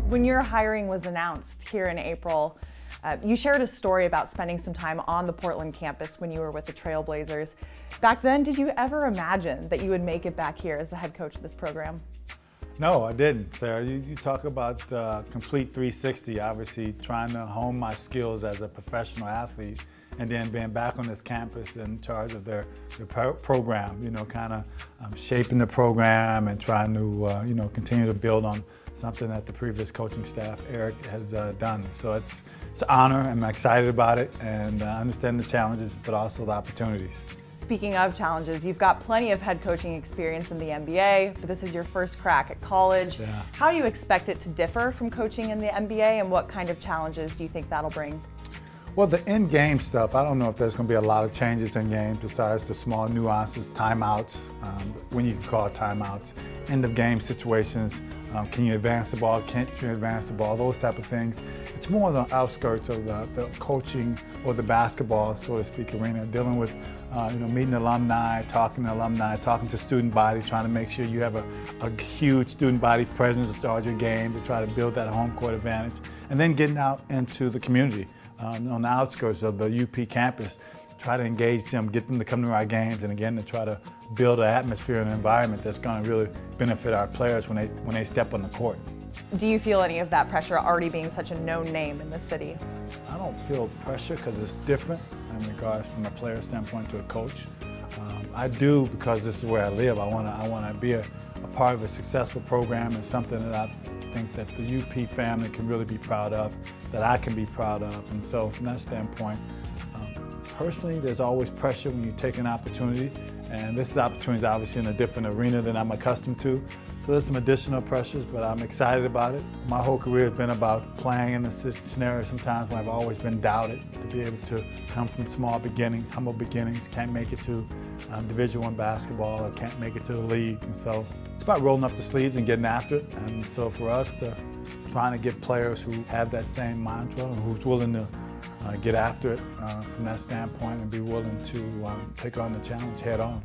When your hiring was announced here in April, you shared a story about spending some time on the Portland campus when you were with the Trailblazers. Back then, did you ever imagine that you would make it back here as the head coach of this program? No, I didn't, Sarah. You talk about complete 360, obviously trying to hone my skills as a professional athlete and then being back on this campus in charge of their program, kind of shaping the program and trying to, continue to build on something that the previous coaching staff, Eric, has done. So it's an honor, and I'm excited about it, and I understand the challenges, but also the opportunities. Speaking of challenges, you've got plenty of head coaching experience in the NBA, but this is your first crack at college. Yeah. How do you expect it to differ from coaching in the NBA, and what kind of challenges do you think that'll bring? Well, the in-game stuff, I don't know if there's going to be a lot of changes in games besides the small nuances, timeouts, when you can call timeouts, end-of-game situations, can you advance the ball, can't you advance the ball, those type of things. It's more the outskirts of the coaching or the basketball, so to speak, arena, dealing with meeting alumni, talking to student body, trying to make sure you have a huge student body presence to start your game, to try to build that home court advantage, and then getting out into the community on the outskirts of the UP campus, try to engage them, get them to come to our games, and again to try to build an atmosphere and an environment that's going to really benefit our players when they step on the court. Do you feel any of that pressure already being such a known name in the city? I don't feel pressure because it's different in regards from a player standpoint to a coach. I do because this is where I live. I want to be a part of a successful program and something that I think that the UP family can really be proud of, that I can be proud of. And so from that standpoint, personally, there's always pressure when you take an opportunity. And this opportunity is obviously in a different arena than I'm accustomed to. So there's some additional pressures, but I'm excited about it. My whole career has been about playing in this scenario sometimes when I've always been doubted, to be able to come from small beginnings, humble beginnings, can't make it to Division I basketball, or can't make it to the league. And so it's about rolling up the sleeves and getting after it. And so for us, trying to get players who have that same mantra and who's willing to get after it from that standpoint and be willing to take on the challenge head on.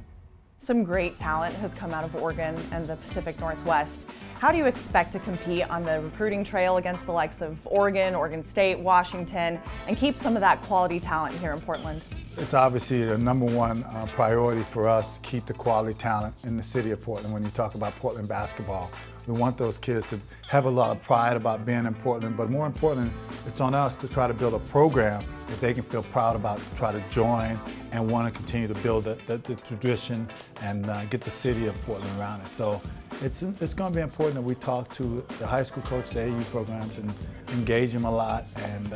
Some great talent has come out of Oregon and the Pacific Northwest. How do you expect to compete on the recruiting trail against the likes of Oregon, Oregon State, Washington, and keep some of that quality talent here in Portland? It's obviously the #1 priority for us to keep the quality talent in the city of Portland. When you talk about Portland basketball, we want those kids to have a lot of pride about being in Portland, but more importantly, it's on us to try to build a program that they can feel proud about, to try to join and want to continue to build the tradition and get the city of Portland around it. So it's going to be important that we talk to the high school coach, the AU programs, and engage them a lot, and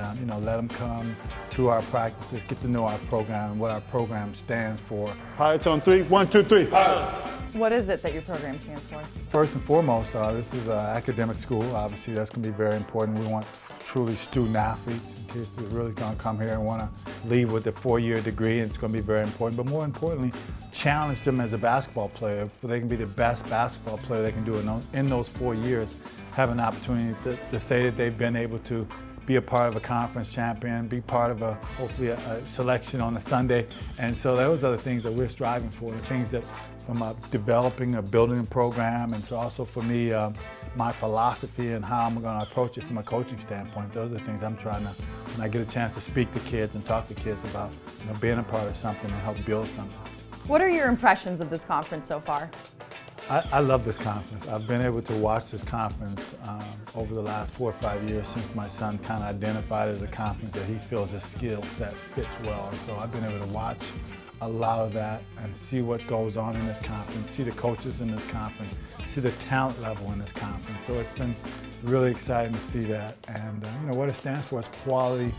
let them come to our practices, get to know our program and what our program stands for. Pilots on 3, 1, 2, 3. Pilots. What is it that your program stands for? First and foremost, this is an academic school. Obviously, that's going to be very important. We want truly student athletes, kids that are really going to come here and want to leave with a 4-year degree, and it's going to be very important. But more importantly, challenge them as a basketball player so they can be the best basketball player they can do in those 4 years, have an opportunity to say that they've been able to be a part of a conference champion, be part of hopefully a selection on a Sunday. And so those are the things that we're striving for, the things that from developing, building a program, and so also for me, my philosophy and how I'm going to approach it from a coaching standpoint. Those are the things I'm trying to, when I get a chance to speak to kids and talk to kids about being a part of something and help build something. What are your impressions of this conference so far? I love this conference. I've been able to watch this conference over the last 4 or 5 years since my son kind of identified as a conference that he feels his skill set fits well. And so I've been able to watch a lot of that and see what goes on in this conference, see the coaches in this conference, see the talent level in this conference. So it's been really exciting to see that. And what it stands for is quality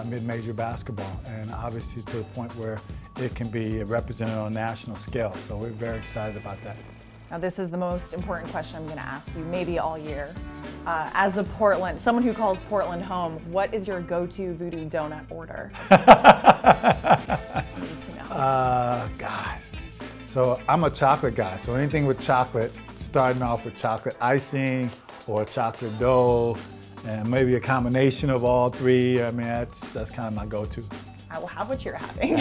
mid-major basketball, and obviously to the point where it can be represented on a national scale. So we're very excited about that. Now this is the most important question I'm going to ask you, maybe all year. As someone who calls Portland home, what is your go-to Voodoo Donut order? I need to know. God. So I'm a chocolate guy, so anything with chocolate, starting off with chocolate icing or chocolate dough, and maybe a combination of all three. I mean, that's kind of my go-to. I will have what you're having.